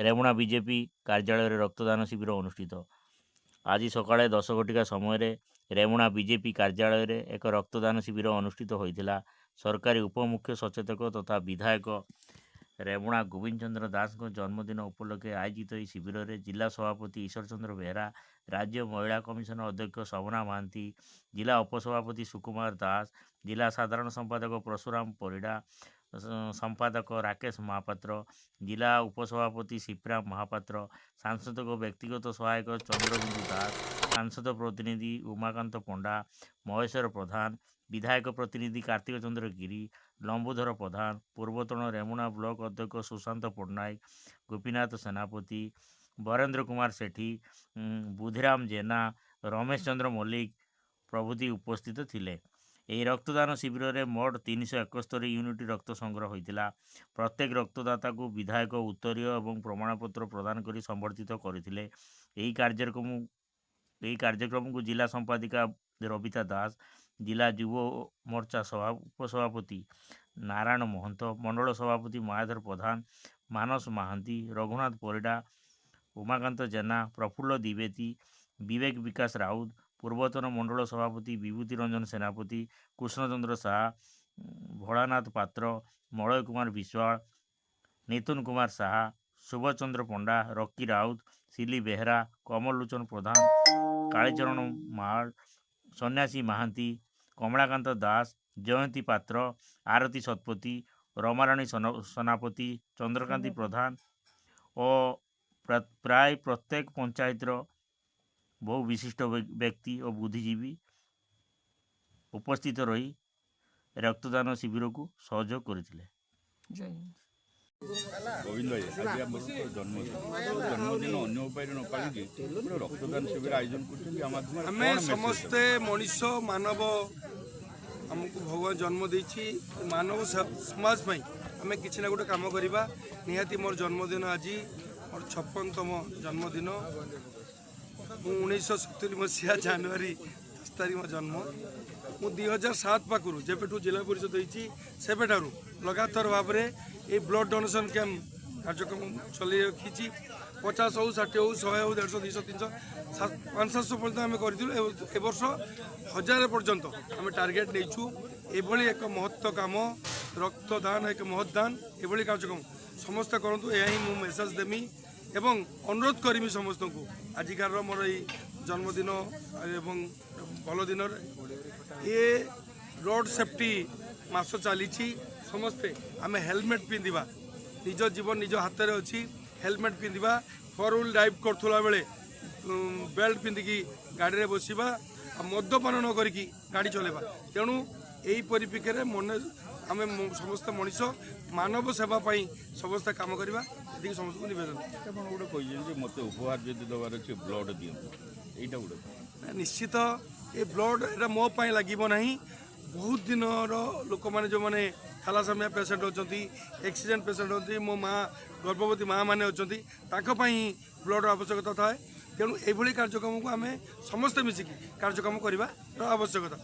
Remuna BJP କାର୍ଯ୍ୟାଳୟରେ ରକ୍ତଦାନ ଶିବିର ଅନୁଷ୍ଠିତ। ଆଜି ସକାଳେ 10 ଘଟିକା ସମୟରେ ରେମୁଣା ବିଜେପି କାର୍ଯ୍ୟାଳୟରେ ଏକ ରକ୍ତଦାନ ଶିବିର ଅନୁଷ୍ଠିତ ହୋଇଥିଲା। ସରକାରୀ ଉପମୁଖ୍ୟ ସଚେତକ ତଥା ବିଧାୟକ ରେମୁଣା ଗୋବିନ୍ଦ ଚନ୍ଦ୍ର ଦାସଙ୍କ ଜନ୍ମଦିନ ଉପଲକ୍ଷେ ଆୟୋଜିତ ଏହି ଶିବିରରେ ଜିଲ୍ଲା ସଭାପତି ଈଶ୍ୱର ଚନ୍ଦ୍ର ବେହେରା, ରାଜ୍ୟ ମହିଳା କମିଶନ ଅଧ୍ୟକ୍ଷ ଶୋଭନା ମହାନ୍ତି, ଜିଲ୍ଲା ଉପସଭାପତି ସୁକୁମାର ଦାସ, ଜିଲ୍ଲା ସାଧାରଣ ସମ୍ପାଦକ ପରଶୁରାମ ପରିଡ଼ା, ସମ୍ପାଦକ ରାକେଶ ମହାପାତ୍ର, ଜିଲ୍ଲା ଉପସଭାପତି ଶିବରାମ ମହାପାତ୍ର, ସାଂସଦଙ୍କ ବ୍ୟକ୍ତିଗତ ସହାୟକ ଚନ୍ଦ୍ରବିନ୍ଦୁ ଦାସ, ସାଂସଦ ପ୍ରତିନିଧି ଉମାକାନ୍ତ ପଣ୍ଡା, ମହେଶ୍ୱର ପ୍ରଧାନ, ବିଧାୟକ ପ୍ରତିନିଧି କାର୍ତ୍ତିକ ଚନ୍ଦ୍ର ଗିରି, ଲମ୍ବୁଧର ପ୍ରଧାନ, ପୂର୍ବତନ ରେମୁଣା ବ୍ଲକ ଅଧ୍ୟକ୍ଷ ସୁଶାନ୍ତ ପଟ୍ଟନାୟକ, ଗୋପୀନାଥ ସେନାପତି, ବରେନ୍ଦ୍ର କୁମାର ସେଠୀ, ବୁଧିରାମ ଜେନା, ରମେଶ ଚନ୍ଦ୍ର ମଲ୍ଲିକ ପ୍ରଭୃତି ଉପସ୍ଥିତ ଥିଲେ। ଏହି ରକ୍ତଦାନ ଶିବିରରେ ମୋଟ 371 ୟୁନିଟ୍ ରକ୍ତ ସଂଗ୍ରହ ହୋଇଥିଲା। ପ୍ରତ୍ୟେକ ରକ୍ତଦାତାକୁ ବିଧାୟକ ଉତ୍ତରୀୟ ଏବଂ ପ୍ରମାଣପତ୍ର ପ୍ରଦାନ କରି ସମ୍ବର୍ଦ୍ଧିତ କରିଥିଲେ। ଏହି କାର୍ଯ୍ୟକ୍ରମକୁ ଜିଲ୍ଲା ସମ୍ପାଦିକା ରବିତା ଦାସ, ଜିଲ୍ଲା ଯୁବ ମୋର୍ଚ୍ଚା ଉପସଭାପତି ନାରାୟଣ ମହନ୍ତ, ମଣ୍ଡଳ ସଭାପତି ମାୟାଧର ପ୍ରଧାନ, ମାନସ ମହାନ୍ତି, ରଘୁନାଥ ପରିଡ଼ା, ଉମାକାନ୍ତ ଜେନା, ପ୍ରଫୁଲ୍ଲ ଦ୍ୱିବେଦୀ, ବିବେକ ବିକାଶ ରାଉତ, ପୂର୍ବତନ ମଣ୍ଡଳ ସଭାପତି ବିଭୂତି ରଞ୍ଜନ ସେନାପତି, କୃଷ୍ଣଚନ୍ଦ୍ର ସାହା, ଭୋଳାନାଥ ପାତ୍ର, ମଳୟ କୁମାର ବିଶ୍ୱାଳ, ନିତୁନ କୁମାର ସାହା, ସୁଭଷ ଚନ୍ଦ୍ର ପଣ୍ଡା, ରକି ରାଉତ, ସିଲି ବେହେରା, କମଲ ଲୋଚନ ପ୍ରଧାନ, କାଳୀଚରଣ ମାଳ, ସନ୍ନ୍ୟାସୀ ମହାନ୍ତି, କମଳାକାନ୍ତ ଦାସ, ଜୟନ୍ତୀ ପାତ୍ର, ଆରତୀ ଶତପଥୀ, ରମାରାଣୀ ସେନାପତି, ଚନ୍ଦ୍ରକାନ୍ତି ପ୍ରଧାନ ଓ ପ୍ରାୟ ପ୍ରତ୍ୟେକ ପଞ୍ଚାୟତର ବହୁ ବିଶିଷ୍ଟ ବ୍ୟକ୍ତି ଓ ବୁଦ୍ଧିଜୀବୀ ଉପସ୍ଥିତ ରହି ରକ୍ତଦାନ ଶିବିରକୁ ସହଯୋଗ କରିଥିଲେ। ଗୋବିନ୍ଦ ଭାଇ, ଆଜି ଆମର ଜନ୍ମଦିନ ଅନ୍ୟ ଉପାୟରେ ନ ପାଳିକି ରକ୍ତଦାନ ଶିବିର ଆୟୋଜନ କରୁଛନ୍ତି। ଆମେ ସମସ୍ତେ ମଣିଷ ମାନବ, ଆମକୁ ଭଗବାନ ଜନ୍ମ ଦେଇଛି, ମାନବ ସମାଜ ପାଇଁ ଆମେ କିଛି ନା ଗୋଟେ କାମ କରିବା। ନିହାତି ମୋର ଜନ୍ମଦିନ ଆଜି, ମୋର 56ତମ ଜନ୍ମଦିନ। ମୁଁ 1970 ମସିହା ଜାନୁଆରୀ 10 ତାରିଖ ଜନ୍ମ। ମୁଁ 2007 ପାଖରୁ ଯେବେଠୁ ଜିଲ୍ଲା ପରିଷଦ ହେଇଛି ସେବେଠାରୁ ଲଗାତାର ଭାବରେ এই ব্লড ডোনেসন ক্যাম্প কার্যক্রম চলাই রাখি। 50 হও 60 হও 100 হও 150 200 300 500 পর্যন্ত আমি করেছিল। এ বর্ষ 1000 পর্যন্ত আমি টার্গেট নেইছু। এভাবে এক মহত্ব কাম রক্তদান এক মহৎদান এভাবে কার্যক্রম সমস্ত করতু, এ মু মেসেজ দেমি এবং অনুরোধ করমি সমস্ত আজিকার মোর এই জন্মদিন এবং ভাল দিনের এ রোড সেফটি মাস চালিছি। समस्ते आम हेलमेट पिंधा, निज जीवन निज हाथ में अच्छी। हेलमेट पिंधा, 4 व्हील ड्राइव करूला बेले बेल्ट पिंधिकी गाड़ी में बसवा, मद्यपान न करी गाड़ी चलेबा। तेणु यही परिप्रेक्षी में मन आम समस्त मनीष मानव सेवाई समस्त काम करवा, ये समस्त नवेदन। गोटे मत उपहार जो दबार अच्छे ब्लड दिखाँ, यहाँ गोटे निश्चित ये ब्लड एटा मो लगे ना। बहुत दिन लोक मैंने जो मैंने थैलासेमिया पेसेंट अच्छा, एक्सीडेंट पेसेंट अच्छी, मो माँ गर्भवती माँ मैंने अच्छा ब्लड आवश्यकता थाए। तेणु ये कार्यक्रम को आम समस्ते मिसिकी कार्यक्रम करने आवश्यकता।